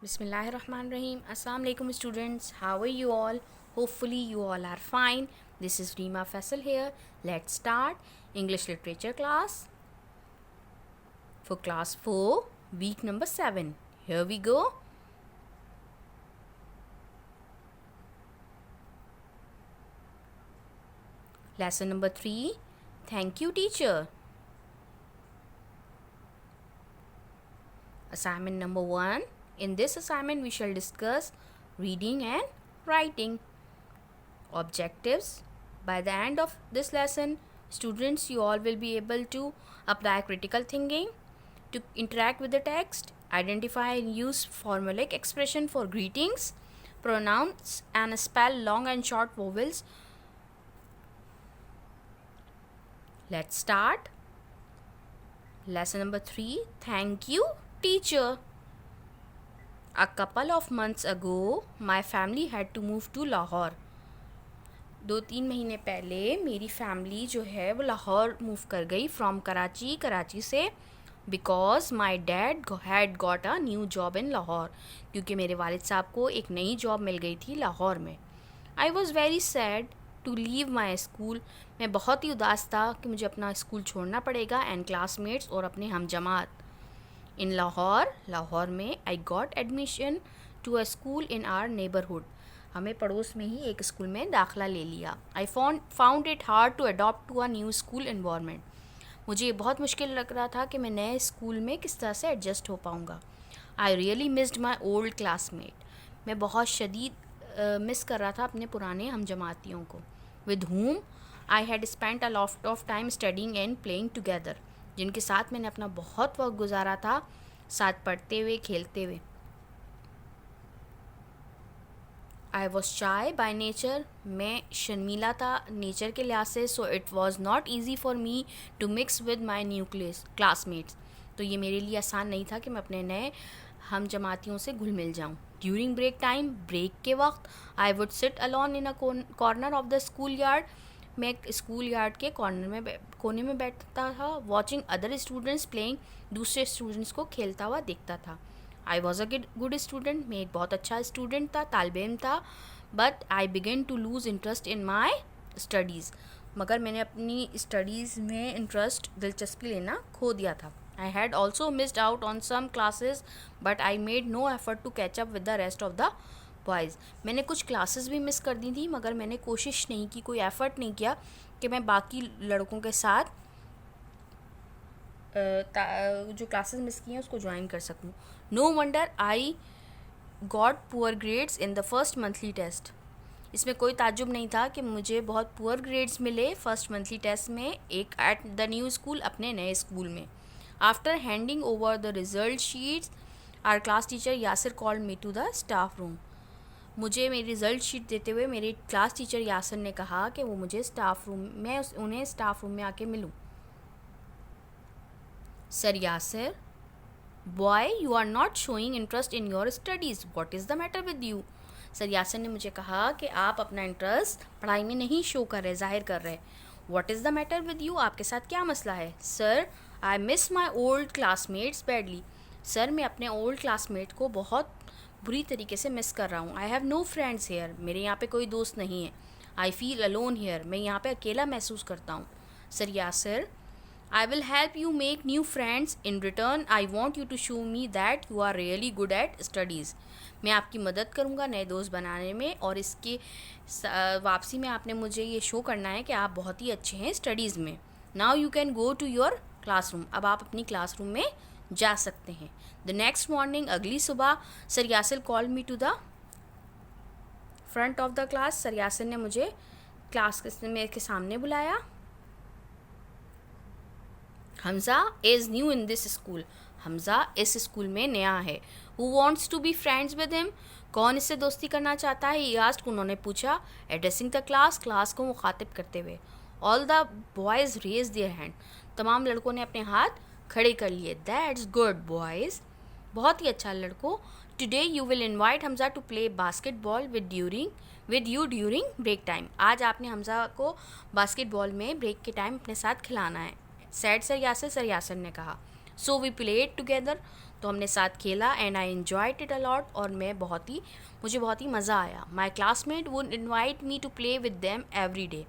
Bismillahirrahmanirrahim. Assalamu alaikum students. How are you all? Hopefully you all are fine. This is Reema Faisal here. Let's start English literature class for class 4, week number 7. Here we go. Lesson number 3. Thank you, teacher. Assignment number 1. In this assignment, we shall discuss reading and writing. Objectives. By the end of this lesson, students, you all will be able to apply critical thinking, to interact with the text, identify and use formulaic expression for greetings, pronounce and spell long and short vowels. Let's start. Lesson number 3. Thank you, teacher. A couple of months ago, my family had to move to Lahore. 2-3 महीने पहले मेरी family जो है वो Lahore move कर गई from Karachi से because my dad had got a new job in Lahore, क्योंकि मेरे वालिद साहब को एक नई जॉब मिल गई थी लाहौर में. I was very sad to leave my school. मैं बहुत ही उदास था कि मुझे अपना स्कूल छोड़ना पड़ेगा एंड क्लासमेट्स और अपने हम जमात. इन लाहौर में I got admission to a school in our neighbourhood. हमें पड़ोस में ही एक स्कूल में दाखिला ले लिया. I found it hard to adopt to a new school environment. मुझे ये बहुत मुश्किल लग रहा था कि मैं नए स्कूल में किस तरह से एडजस्ट हो पाऊँगा. I really missed my old classmate. मैं बहुत शदीद मिस कर रहा था अपने पुराने हम जमातियों को. With whom I had spent a lot of time studying and playing together. जिनके साथ मैंने अपना बहुत वक्त गुजारा था, साथ पढ़ते हुए खेलते हुए. I was shy by nature. मैं शर्मीला था नेचर के लिहाज से. So it was not easy for me to mix with my new classmates. तो ये मेरे लिए आसान नहीं था कि मैं अपने नए हम जमातियों से घुल मिल जाऊँ. ड्यूरिंग ब्रेक टाइम, ब्रेक के वक्त, I would sit alone in a corner of the school yard. मैं स्कूल यार्ड के कोने में बैठता था. Watching other students playing. दूसरे स्टूडेंट्स को खेलता हुआ देखता था. I was a good student. मैं एक बहुत अच्छा स्टूडेंट था, तालिब इल्म था. But I began to lose interest in my studies. मगर मैंने अपनी स्टडीज़ में दिलचस्पी लेना खो दिया था. I had also missed out on some classes but I made no effort to catch up with the rest of the boys. मैंने कुछ क्लासेस भी मिस कर दी थी, मगर मैंने कोशिश नहीं की, कोई एफ़र्ट नहीं किया कि मैं बाकी लड़कों के साथ जो क्लासेस मिस किए हैं उसको ज्वाइन कर सकूं. No wonder I got poor grades in the first monthly test. इसमें कोई ताज्जुब नहीं था कि मुझे बहुत पुअर ग्रेड्स मिले फर्स्ट मंथली टेस्ट में, एक एट द न्यू स्कूल, अपने नए स्कूल में. After handing over the result sheets, our class teacher Yasir called me to the staff room. मुझे मेरी रिज़ल्ट शीट देते हुए मेरे क्लास टीचर यासिर ने कहा कि वो मुझे उन्हें स्टाफ रूम में आके मिलूं. Sir Yasir, boy you are not showing interest in your studies, what is the matter with you. Sir Yasir ने मुझे कहा कि आप अपना इंटरेस्ट पढ़ाई में नहीं शो कर रहे, जाहिर कर रहे. What is the matter with you, आपके साथ क्या मसला है. Sir I miss my old classmates badly. Sir मैं अपने ओल्ड क्लासमेट को बहुत बुरी तरीके से मिस कर रहा हूँ. I have no friends here. मेरे यहाँ पे कोई दोस्त नहीं है. I feel alone here. मैं यहाँ पे अकेला महसूस करता हूँ. Sir Yasir, I will help you make new friends. In return, I want you to show me that you are really good at studies. मैं आपकी मदद करूँगा नए दोस्त बनाने में, और इसके वापसी में आपने मुझे ये शो करना है कि आप बहुत ही अच्छे हैं स्टडीज़ में. Now you can go to your classroom. अब आप अपनी क्लासरूम में जा सकते हैं. The next morning, अगली सुबह, sir Yasir call me to the front of the class. सर यासिर ने मुझे क्लास के सामने बुलाया. Hamza is new in this school. Hamza इस स्कूल में नया है. Who wants to be friends with him. कौन इससे दोस्ती करना चाहता है, ये आस्ट उन्होंने पूछा. एड्रेसिंग द क्लास को मुखातिब करते हुए. All the boys raise their hand. तमाम लड़कों ने अपने हाथ खड़े कर लिए. That's good boys. बहुत ही अच्छा लड़कों. Today you will invite Hamza to play basketball with you during break time. आज आपने हमज़ा को बास्केटबॉल में ब्रेक के टाइम अपने साथ खिलाना है. सैड सर यासिर ने कहा. So we played together. तो हमने साथ खेला and I enjoyed it a lot और मुझे बहुत ही मज़ा आया. My classmate would invite me to play with them every day.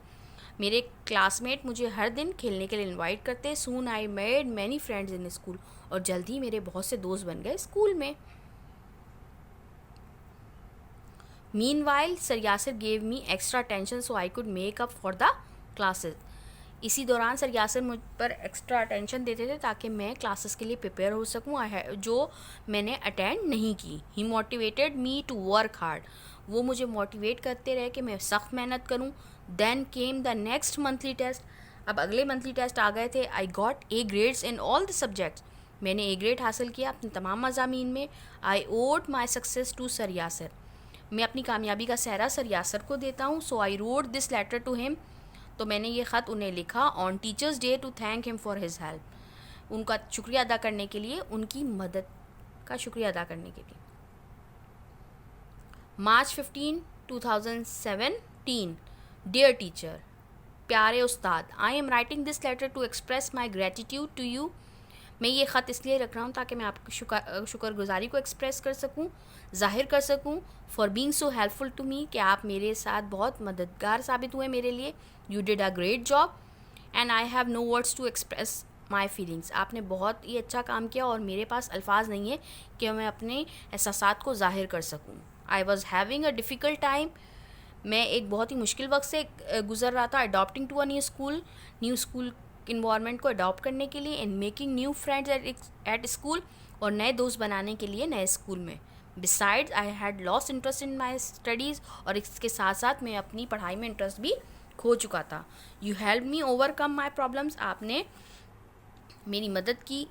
मेरे क्लासमेट मुझे हर दिन खेलने के लिए इनवाइट करते. Soon I made many friends in school. और जल्द ही मेरे बहुत से दोस्त बन गए स्कूल में. Meanwhile sir Yasir gave me extra attention so I could make up for the classes. इसी दौरान सर यासिर मुझ पर एक्स्ट्रा अटेंशन देते थे ताकि मैं क्लासेस के लिए प्रिपेयर हो सकूं जो मैंने अटेंड नहीं की. He motivated me to work hard. वो मुझे मोटिवेट करते रहे कि मैं सख्त मेहनत करूं. Then came the next monthly test. अब अगले मंथली टेस्ट आ गए थे. I got A grades in all the subjects. मैंने ए ग्रेड हासिल किया अपने तमाम मज़ामीन में. I owed my success to sir Yasir. मैं अपनी कामयाबी का सहरा सर यासिर को देता हूँ. So I wrote this letter to him. तो मैंने ये ख़त उन्हें लिखा on teachers day to thank him for his help. उनका शुक्रिया अदा करने के लिए, उनकी मदद का शुक्रिया अदा करने के लिए. March 15, 2017. Dear teacher, प्यारे उस्ताद, I am writing this letter to express my gratitude to you. मैं ये ख़त इसलिए रख रहा हूँ ताकि मैं आपकी शुक्रगुजारी को एक्सप्रेस कर सकूँ, ज़ाहिर कर सकूँ. For being so helpful to me, कि आप मेरे साथ बहुत मददगार साबित हुए मेरे लिए. You did a great job and I have no words to express my feelings. आपने बहुत ही अच्छा काम किया और मेरे पास अल्फाज नहीं है कि मैं अपने एहसासात को ज़ाहिर कर सकूँ. I was having a difficult time. मैं एक बहुत ही मुश्किल वक्त से गुज़र रहा था. Adopting to a new school environment को अडॉप्ट करने के लिए. And making new friends at school, और नए दोस्त बनाने के लिए नए स्कूल में. Besides I had lost interest in my studies, और इसके साथ साथ मैं अपनी पढ़ाई में इंटरेस्ट भी खो चुका था. You help me overcome my problems. आपने मेरी मदद की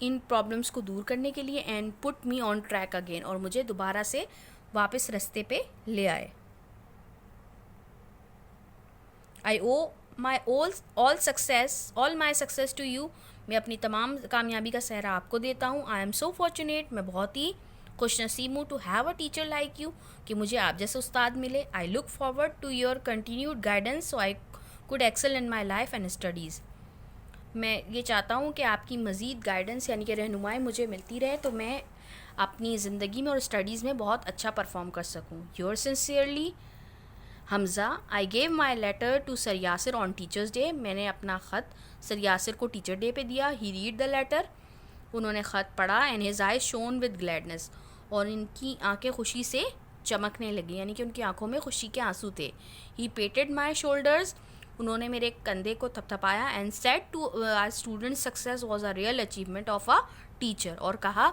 इन प्रॉब्लम्स को दूर करने के लिए. And put me on track again, और मुझे दोबारा से वापस रास्ते पे ले आए. I owe my all my success to you. मैं अपनी तमाम कामयाबी का सहरा आपको देता हूँ. I am so fortunate. मैं बहुत ही खुश नसीब हूँ to have a teacher like you, कि मुझे आप जैसे उस्ताद मिले. I look forward to your continued guidance so I could excel in my life and studies. मैं ये चाहता हूँ कि आपकी मज़ीद गाइडेंस यानी कि रहनुमाई मुझे मिलती रहे, तो मैं अपनी ज़िंदगी में और स्टडीज़ में बहुत अच्छा परफॉर्म कर सकूँ. Your sincerely Hamza. I gave my letter to sir Yasir on teachers day. मैंने अपना ख़त सर यासिर को टीचर डे पे दिया. ही रीड द लेटर. उन्होंने ख़त पढ़ा. And his I shown with gladness. और इनकी आंखें खुशी से चमकने लगी, यानी कि उनकी आंखों में खुशी के आंसू थे. He patted my shoulders. उन्होंने मेरे कंधे को थपथपाया. And said to student success was a real achievement of a teacher. और कहा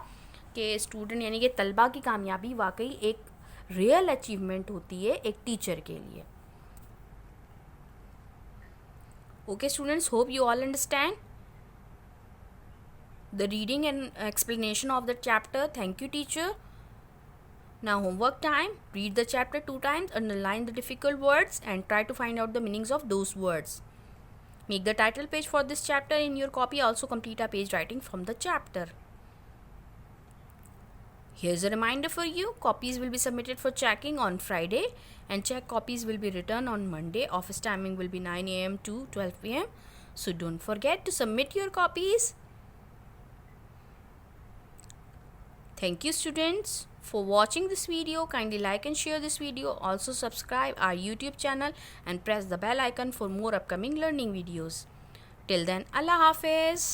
कि स्टूडेंट यानी कि तलबा की कामयाबी वाकई एक रियल अचीवमेंट होती है एक टीचर के लिए. Okay students, hope you all understand the reading and explanation of the chapter. Thank you teacher. Now homework time. Read the chapter 2 times, underline the difficult words and try to find out the meanings of those words. Make the title page for this chapter in your copy. Also complete a page writing from the chapter. Here's a reminder for you. Copies will be submitted for checking on Friday and check copies will be returned on Monday. Office timing will be 9 a.m. to 12 p.m. So don't forget to submit your copies. Thank you students for watching this video. Kindly like and share this video. Also subscribe our YouTube channel and press the bell icon for more upcoming learning videos. Till then, Allah Hafiz.